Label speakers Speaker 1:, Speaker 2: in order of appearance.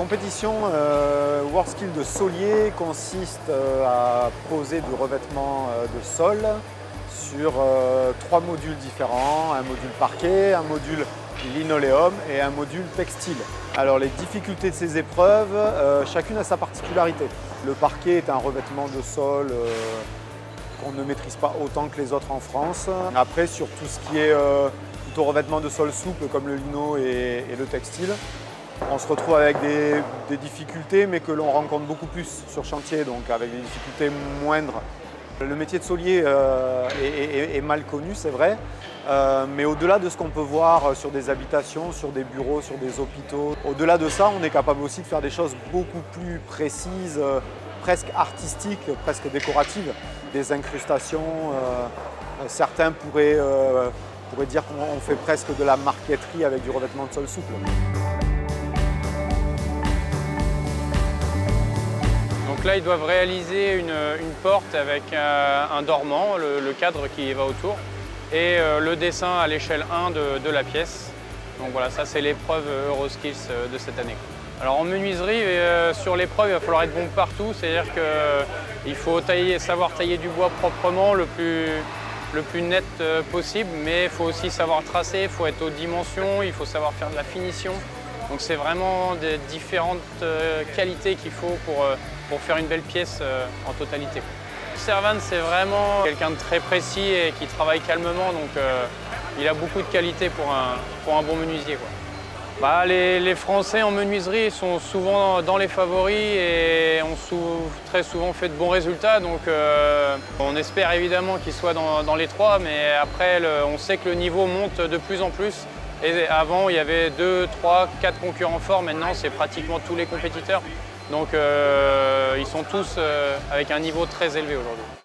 Speaker 1: compétition WorldSkills de Solier consiste à poser du revêtement de sol sur 3 modules différents, un module parquet, un module linoléum et un module textile. Alors les difficultés de ces épreuves, chacune a sa particularité. Le parquet est un revêtement de sol qu'on ne maîtrise pas autant que les autres en France. Après, sur tout ce qui est plutôt revêtement de sol souple comme le lino et le textile, on se retrouve avec des difficultés, mais que l'on rencontre beaucoup plus sur chantier, donc avec des difficultés moindres. Le métier de solier est mal connu, c'est vrai, mais au-delà de ce qu'on peut voir sur des habitations, sur des bureaux, sur des hôpitaux, au-delà de ça, on est capable aussi de faire des choses beaucoup plus précises, presque artistiques, presque décoratives, des incrustations. Certains pourraient dire qu'on fait presque de la marqueterie avec du revêtement de sol souple.
Speaker 2: Donc là, ils doivent réaliser une porte avec un dormant, le cadre qui va autour, et le dessin à l'échelle 1 de la pièce. Donc voilà, ça c'est l'épreuve Euroskills de cette année. Alors en menuiserie, sur l'épreuve, il va falloir être bon partout, c'est-à-dire qu'il faut savoir tailler du bois proprement, le plus net possible, mais il faut aussi savoir tracer, il faut être aux dimensions, il faut savoir faire de la finition. Donc c'est vraiment des différentes qualités qu'il faut pour faire une belle pièce en totalité. Servan, c'est vraiment quelqu'un de très précis et qui travaille calmement, donc il a beaucoup de qualités pour un bon menuisier, quoi. Les Français en menuiserie sont souvent dans les favoris et ont très souvent fait de bons résultats, donc on espère évidemment qu'ils soient dans les 3, mais après on sait que le niveau monte de plus en plus. Et avant, il y avait 2, 3, 4 concurrents forts. Maintenant, c'est pratiquement tous les compétiteurs. Donc, ils sont tous avec un niveau très élevé aujourd'hui.